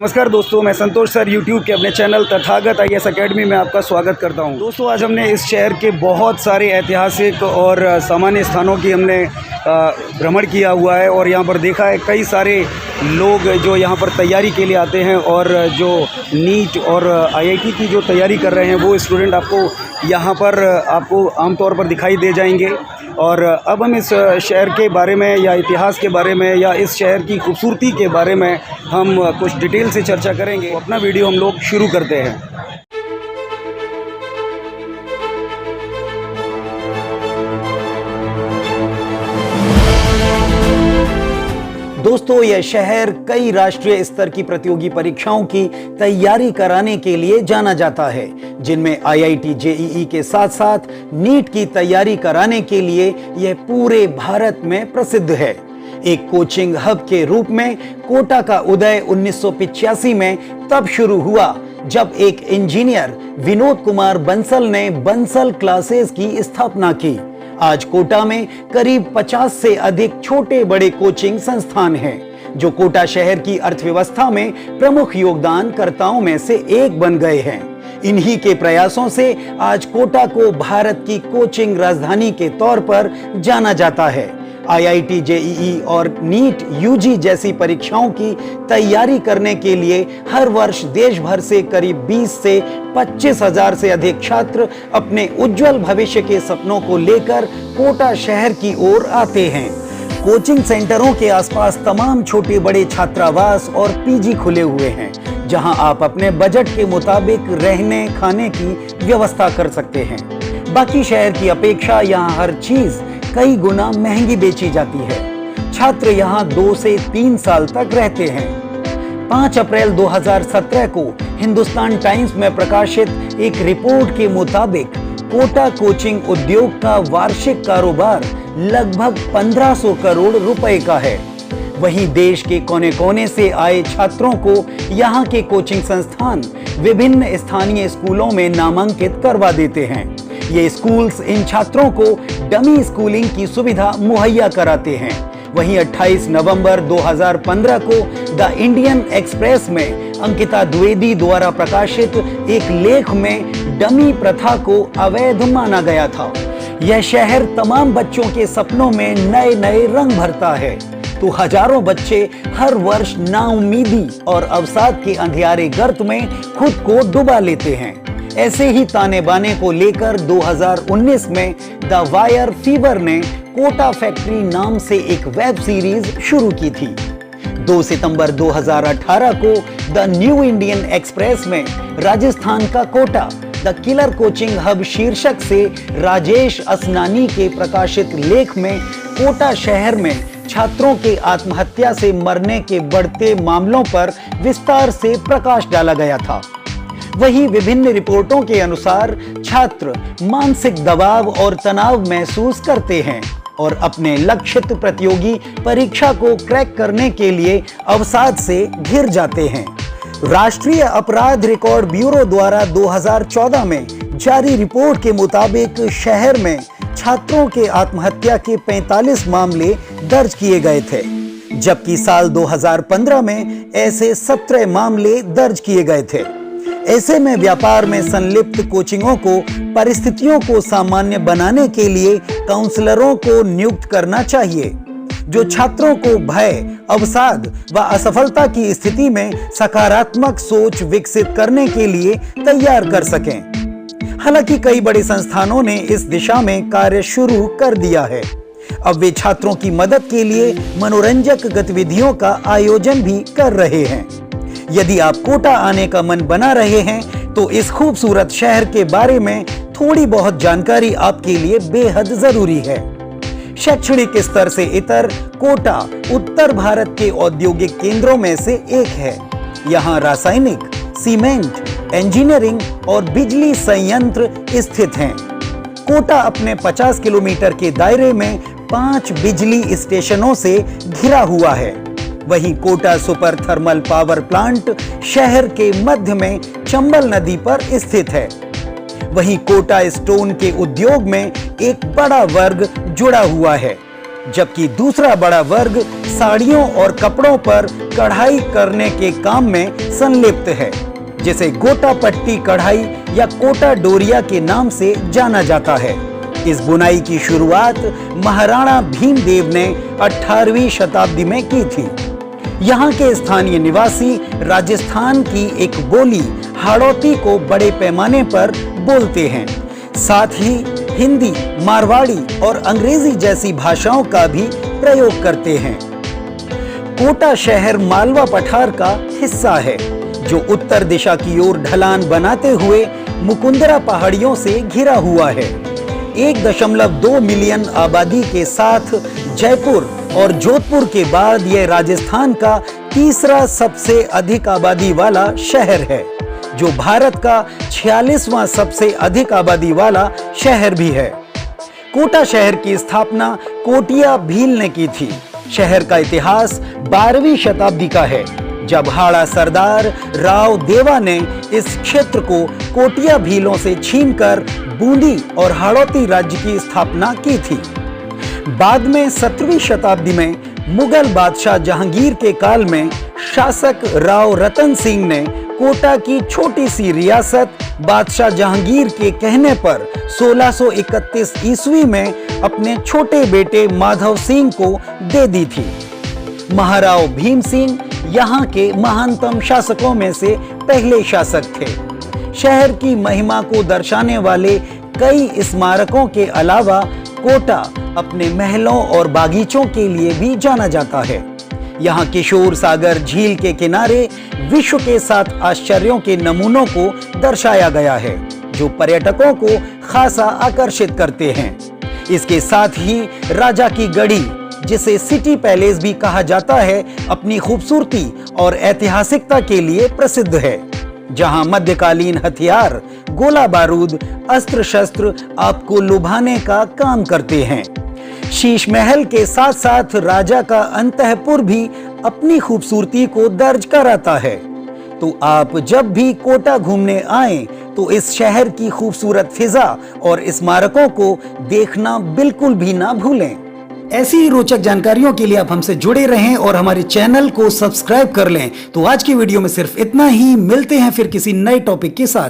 नमस्कार दोस्तों, मैं संतोष सर यूट्यूब के अपने चैनल तथागत IAS अकेडमी में आपका स्वागत करता हूं। दोस्तों, आज हमने इस शहर के बहुत सारे ऐतिहासिक और सामान्य स्थानों की हमने भ्रमण किया हुआ है और यहां पर देखा है कई सारे लोग जो यहां पर तैयारी के लिए आते हैं और जो नीट और IIT की जो तैयारी कर रहे हैं वो स्टूडेंट आपको यहां पर आपको आमतौर पर दिखाई दे जाएंगे। और अब हम इस शहर के बारे में या इतिहास के बारे में या इस शहर की खूबसूरती के बारे में हम कुछ डिटेल से चर्चा करेंगे। अपना वीडियो हम लोग शुरू करते हैं। दोस्तों, यह शहर कई राष्ट्रीय स्तर की प्रतियोगी परीक्षाओं की तैयारी कराने के लिए जाना जाता है, जिनमें IIT JEE के साथ साथ नीट की तैयारी कराने के लिए यह पूरे भारत में प्रसिद्ध है। एक कोचिंग हब के रूप में कोटा का उदय 1985 में तब शुरू हुआ जब एक इंजीनियर विनोद कुमार बंसल ने बंसल क्लासेस की स्थापना की। आज कोटा में करीब 50 से अधिक छोटे बड़े कोचिंग संस्थान हैं, जो कोटा शहर की अर्थव्यवस्था में प्रमुख योगदानकर्ताओं में से एक बन गए हैं। इन्हीं के प्रयासों से आज कोटा को भारत की कोचिंग राजधानी के तौर पर जाना जाता है। IIT JEE और नीट UG जैसी परीक्षाओं की तैयारी करने के लिए हर वर्ष देश भर से करीब 20 से 25 हजार से अधिक छात्र अपने उज्जवल भविष्य के सपनों को लेकर कोटा शहर की ओर आते हैं। कोचिंग सेंटरों के आसपास तमाम छोटे बड़े छात्रावास और PG खुले हुए हैं, जहां आप अपने बजट के मुताबिक रहने खाने की व्यवस्था कर सकते हैं। बाकी शहर की अपेक्षा यहाँ हर चीज कई गुना महंगी बेची जाती है। छात्र यहाँ 2 से 3 साल तक रहते हैं। 5 अप्रैल 2017 को हिंदुस्तान टाइम्स में प्रकाशित एक रिपोर्ट के मुताबिक कोटा कोचिंग उद्योग का वार्षिक कारोबार लगभग 1500 करोड़ रुपए का है। वहीं देश के कोने कोने से आए छात्रों को यहाँ के कोचिंग संस्थान विभिन्न स्थानीय स्कूलों में नामांकित करवा देते हैं। ये स्कूल्स इन छात्रों को डमी स्कूलिंग की सुविधा मुहैया कराते हैं। वहीं 28 नवंबर 2015 को द इंडियन एक्सप्रेस में अंकिता द्विवेदी द्वारा प्रकाशित एक लेख में डमी प्रथा को अवैध माना गया था। यह शहर तमाम बच्चों के सपनों में नए नए रंग भरता है, तो हजारों बच्चे हर वर्ष नाउम्मीदी और अवसाद के अंधियारे गर्त में खुद को डुबा लेते हैं। ऐसे ही ताने बाने को लेकर 2019 में द वायर फीवर ने कोटा फैक्ट्री नाम से एक वेब सीरीज शुरू की थी। 2 सितंबर 2018 को द न्यू इंडियन एक्सप्रेस में राजस्थान का Kota the killer coaching hub शीर्षक से राजेश असनानी के प्रकाशित लेख में कोटा शहर में छात्रों के आत्महत्या से मरने के बढ़ते मामलों पर विस्तार से प्रकाश डाला गया था। वहीं विभिन्न रिपोर्टों के अनुसार छात्र मानसिक दबाव और तनाव महसूस करते हैं और अपने लक्षित प्रतियोगी परीक्षा को क्रैक करने के लिए अवसाद से घिर जाते हैं। राष्ट्रीय अपराध रिकॉर्ड ब्यूरो द्वारा 2014 में जारी रिपोर्ट के मुताबिक शहर में छात्रों के आत्महत्या के 45 मामले दर्ज किए गए थे, जबकि साल 2015 में ऐसे 17 मामले दर्ज किए गए थे। ऐसे में व्यापार में संलिप्त कोचिंगों को परिस्थितियों को सामान्य बनाने के लिए काउंसलरों को नियुक्त करना चाहिए, जो छात्रों को भय, अवसाद व असफलता की स्थिति में सकारात्मक सोच विकसित करने के लिए तैयार कर सकें। हालांकि कई बड़े संस्थानों ने इस दिशा में कार्य शुरू कर दिया है। अब वे छात्रों की मदद के लिए मनोरंजक गतिविधियों का आयोजन भी कर रहे हैं। यदि आप कोटा आने का मन बना रहे हैं तो इस खूबसूरत शहर के बारे में थोड़ी बहुत जानकारी आपके लिए बेहद जरूरी है। शैक्षणिक स्तर से इतर कोटा उत्तर भारत के औद्योगिक केंद्रों में से एक है। यहाँ रासायनिक, सीमेंट, इंजीनियरिंग और बिजली संयंत्र स्थित हैं। कोटा अपने 50 किलोमीटर के दायरे में 5 बिजली स्टेशनों से घिरा हुआ है। वहीं Kota super thermal power plant शहर के मध्य में चंबल नदी पर स्थित है। वहीं कोटा स्टोन के उद्योग में एक बड़ा वर्ग जुड़ा हुआ है। जबकि दूसरा बड़ा वर्ग साड़ियों और कपड़ों पर कढ़ाई करने के काम में संलिप्त है, जिसे गोटा पट्टी कढ़ाई या कोटा डोरिया के नाम से जाना जाता है। इस बुनाई की शुरुआत महाराणा भीमदेव ने 18वीं शताब्दी में की थी। यहाँ के स्थानीय निवासी राजस्थान की एक बोली हाड़ौती को बड़े पैमाने पर बोलते हैं। साथ ही हिंदी, मारवाड़ी और अंग्रेजी जैसी भाषाओं का भी प्रयोग करते हैं। कोटा शहर मालवा पठार का हिस्सा है, जो उत्तर दिशा की ओर ढलान बनाते हुए मुकुंदरा पहाड़ियों से घिरा हुआ है। 1.2 मिलियन आबादी के साथ जयपुर और जोधपुर के बाद यह राजस्थान का तीसरा सबसे अधिक आबादी वाला शहर है, जो भारत का 46वां सबसे अधिक आबादी वाला शहर भी है। कोटा शहर की स्थापना कोटिया भील ने की थी। शहर का इतिहास 12वीं शताब्दी का है, जब हाड़ा सरदार राव देवा ने इस क्षेत्र को कोटिया भीलों से छीनकर बूंदी और हाड़ौती राज्य की स्थापना की थी। बाद में 17वीं शताब्दी में मुगल बादशाह जहांगीर के काल में शासक राव रतन सिंह ने कोटा की छोटी सी रियासत बादशाह जहांगीर के कहने पर 1631 ईस्वी में अपने छोटे बेटे माधव सिंह को दे दी थी। महाराव भीम सिंह यहाँ के महानतम शासकों में से पहले शासक थे। शहर की महिमा को दर्शाने वाले कई स्मारकों के अलावा कोटा अपने महलों और बागीचों के लिए भी जाना जाता है। यहाँ किशोर सागर झील के किनारे विश्व के 7 आश्चर्यों के नमूनों को दर्शाया गया है, जो पर्यटकों को खासा आकर्षित करते हैं। इसके साथ ही राजा की गढ़ी, जिसे सिटी पैलेस भी कहा जाता है, अपनी खूबसूरती और ऐतिहासिकता के लिए प्रसिद्ध है, जहां मध्यकालीन हथियार, गोला बारूद, अस्त्र शस्त्र आपको लुभाने का काम करते हैं। शीश महल के साथ साथ राजा का अंतःपुर भी अपनी खूबसूरती को दर्ज कराता है। तो आप जब भी कोटा घूमने आएं तो इस शहर की खूबसूरत फिजा और स्मारकों को देखना बिल्कुल भी ना भूलें। ऐसी ही रोचक जानकारियों के लिए आप हमसे जुड़े रहें और हमारे चैनल को सब्सक्राइब कर लें। तो आज की वीडियो में सिर्फ इतना ही। मिलते हैं फिर किसी नए टॉपिक के साथ।